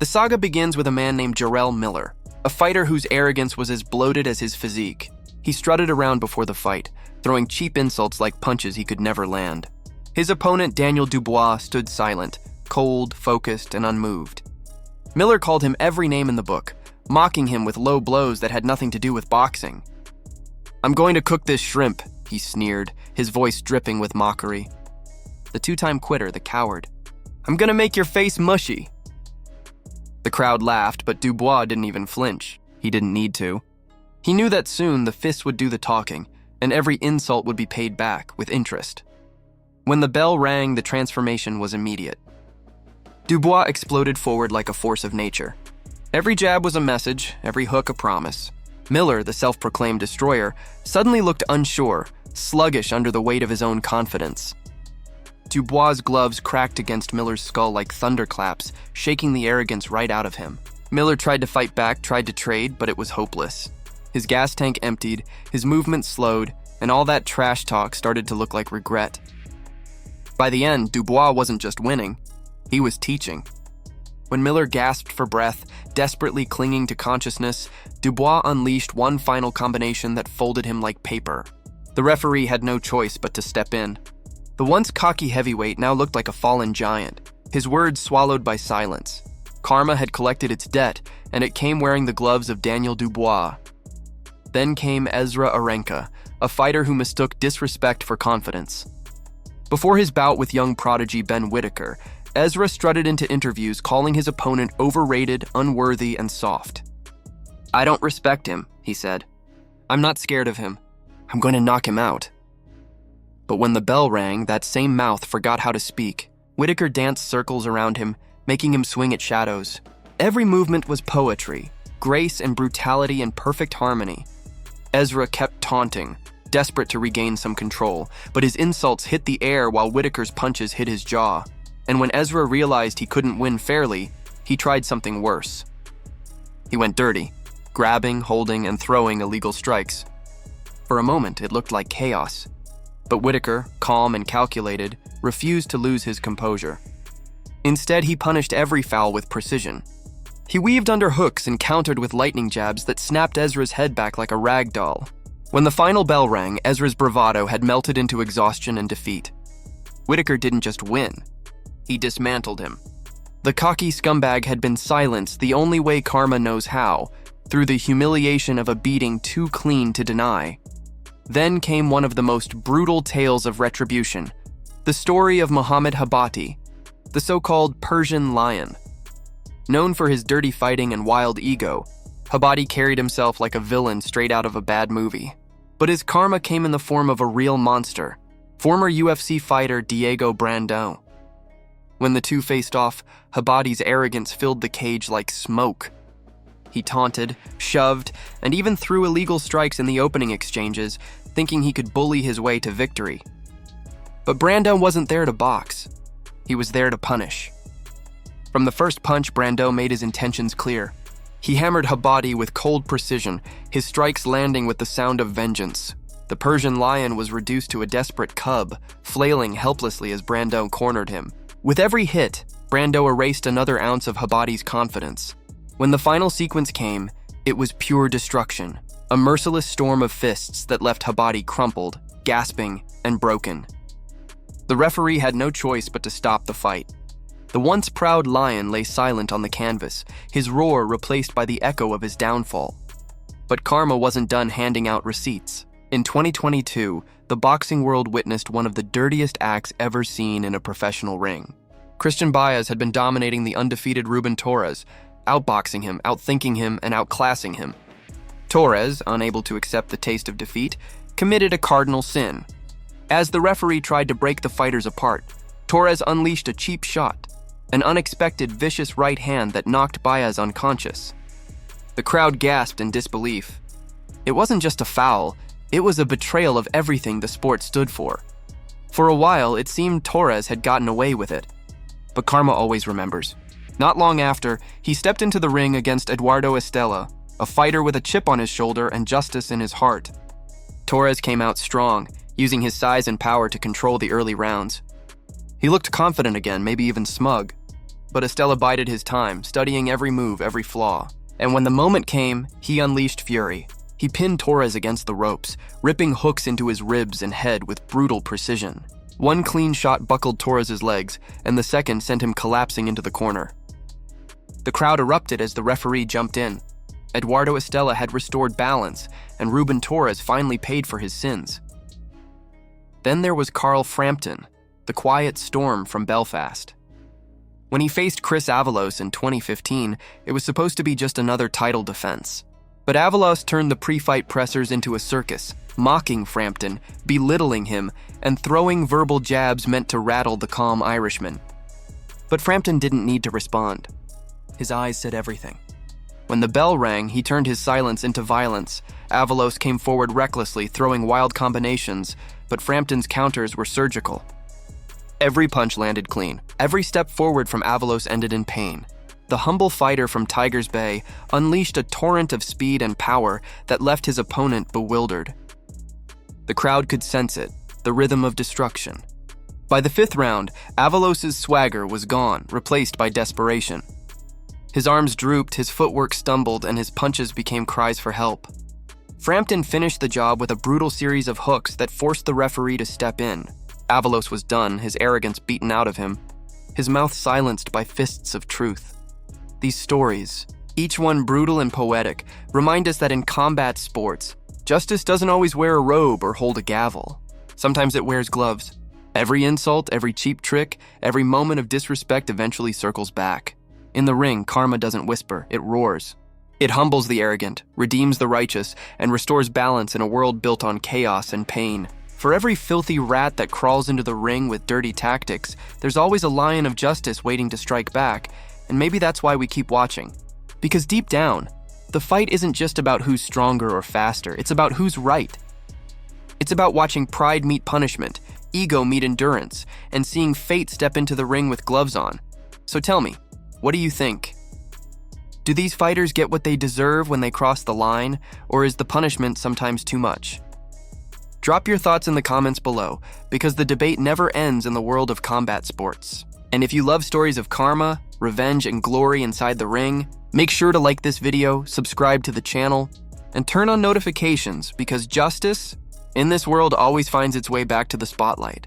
The saga begins with a man named Jarrell Miller, a fighter whose arrogance was as bloated as his physique. He strutted around before the fight, throwing cheap insults like punches he could never land. His opponent, Daniel Dubois, stood silent, cold, focused, and unmoved. Miller called him every name in the book, mocking him with low blows that had nothing to do with boxing. "I'm going to cook this shrimp," he sneered, his voice dripping with mockery. The two-time quitter, the coward. "I'm gonna make your face mushy." The crowd laughed, but Dubois didn't even flinch. He didn't need to. He knew that soon the fists would do the talking, and every insult would be paid back with interest. When the bell rang, the transformation was immediate. Dubois exploded forward like a force of nature. Every jab was a message, every hook a promise. Miller, the self-proclaimed destroyer, suddenly looked unsure, sluggish under the weight of his own confidence. Dubois' gloves cracked against Miller's skull like thunderclaps, shaking the arrogance right out of him. Miller tried to fight back, tried to trade, but it was hopeless. His gas tank emptied, his movement slowed, and all that trash talk started to look like regret. By the end, Dubois wasn't just winning, he was teaching. When Miller gasped for breath, desperately clinging to consciousness, Dubois unleashed one final combination that folded him like paper. The referee had no choice but to step in. The once cocky heavyweight now looked like a fallen giant, his words swallowed by silence. Karma had collected its debt, and it came wearing the gloves of Daniel Dubois. Then came Ezra Arenka, a fighter who mistook disrespect for confidence. Before his bout with young prodigy Ben Whitaker, Ezra strutted into interviews calling his opponent overrated, unworthy, and soft. "I don't respect him," he said. "I'm not scared of him. I'm going to knock him out." But when the bell rang, that same mouth forgot how to speak. Whitaker danced circles around him, making him swing at shadows. Every movement was poetry, grace and brutality in perfect harmony. Ezra kept taunting, desperate to regain some control, but his insults hit the air while Whitaker's punches hit his jaw. And when Ezra realized he couldn't win fairly, he tried something worse. He went dirty, grabbing, holding, and throwing illegal strikes. For a moment, it looked like chaos. But Whitaker, calm and calculated, refused to lose his composure. Instead, he punished every foul with precision. He weaved under hooks and countered with lightning jabs that snapped Ezra's head back like a rag doll. When the final bell rang, Ezra's bravado had melted into exhaustion and defeat. Whitaker didn't just win, he dismantled him. The cocky scumbag had been silenced the only way karma knows how, through the humiliation of a beating too clean to deny. Then came one of the most brutal tales of retribution, the story of Muhammad Habati, the so-called Persian lion. Known for his dirty fighting and wild ego, Habati carried himself like a villain straight out of a bad movie. But his karma came in the form of a real monster, former UFC fighter Diego Brandão. When the two faced off, Habati's arrogance filled the cage like smoke. He taunted, shoved, and even threw illegal strikes in the opening exchanges, thinking he could bully his way to victory. But Brandão wasn't there to box. He was there to punish. From the first punch, Brandão made his intentions clear. He hammered Habati with cold precision, his strikes landing with the sound of vengeance. The Persian lion was reduced to a desperate cub, flailing helplessly as Brandão cornered him. With every hit, Brandão erased another ounce of Habati's confidence. When the final sequence came, it was pure destruction, a merciless storm of fists that left Habati crumpled, gasping, and broken. The referee had no choice but to stop the fight. The once proud lion lay silent on the canvas, his roar replaced by the echo of his downfall. But karma wasn't done handing out receipts. In 2022, the boxing world witnessed one of the dirtiest acts ever seen in a professional ring. Christian Baez had been dominating the undefeated Ruben Torres, outboxing him, outthinking him, and outclassing him. Torres, unable to accept the taste of defeat, committed a cardinal sin. As the referee tried to break the fighters apart, Torres unleashed a cheap shot, an unexpected vicious right hand that knocked Baez unconscious. The crowd gasped in disbelief. It wasn't just a foul, it was a betrayal of everything the sport stood for. For a while, it seemed Torres had gotten away with it. But karma always remembers. Not long after, he stepped into the ring against Eduardo Estela, a fighter with a chip on his shoulder and justice in his heart. Torres came out strong, using his size and power to control the early rounds. He looked confident again, maybe even smug. but Estella bided his time, studying every move, every flaw. And when the moment came, he unleashed fury. He pinned Torres against the ropes, ripping hooks into his ribs and head with brutal precision. One clean shot buckled Torres's legs, and the second sent him collapsing into the corner. The crowd erupted as the referee jumped in. Eduardo Estella had restored balance, and Ruben Torres finally paid for his sins. Then there was Carl Frampton, the quiet storm from Belfast. When he faced Chris Avalos in 2015, it was supposed to be just another title defense. But Avalos turned the pre-fight pressers into a circus, mocking Frampton, belittling him, and throwing verbal jabs meant to rattle the calm Irishman. But Frampton didn't need to respond. His eyes said everything. When the bell rang, he turned his silence into violence. Avalos came forward recklessly, throwing wild combinations, but Frampton's counters were surgical. Every punch landed clean. Every step forward from Avalos ended in pain. The humble fighter from Tigers Bay unleashed a torrent of speed and power that left his opponent bewildered. The crowd could sense it, the rhythm of destruction. By the fifth round, Avalos' swagger was gone, replaced by desperation. His arms drooped, his footwork stumbled, and his punches became cries for help. Frampton finished the job with a brutal series of hooks that forced the referee to step in. Avalos was done, his arrogance beaten out of him, his mouth silenced by fists of truth. These stories, each one brutal and poetic, remind us that in combat sports, justice doesn't always wear a robe or hold a gavel. Sometimes it wears gloves. Every insult, every cheap trick, every moment of disrespect eventually circles back. In the ring, karma doesn't whisper, it roars. It humbles the arrogant, redeems the righteous, and restores balance in a world built on chaos and pain. For every filthy rat that crawls into the ring with dirty tactics, there's always a lion of justice waiting to strike back, and maybe that's why we keep watching. Because deep down, the fight isn't just about who's stronger or faster, it's about who's right. It's about watching pride meet punishment, ego meet endurance, and seeing fate step into the ring with gloves on. So tell me, what do you think? Do these fighters get what they deserve when they cross the line, or is the punishment sometimes too much? Drop your thoughts in the comments below, because the debate never ends in the world of combat sports. And if you love stories of karma, revenge, and glory inside the ring, make sure to like this video, subscribe to the channel, and turn on notifications, because justice in this world always finds its way back to the spotlight.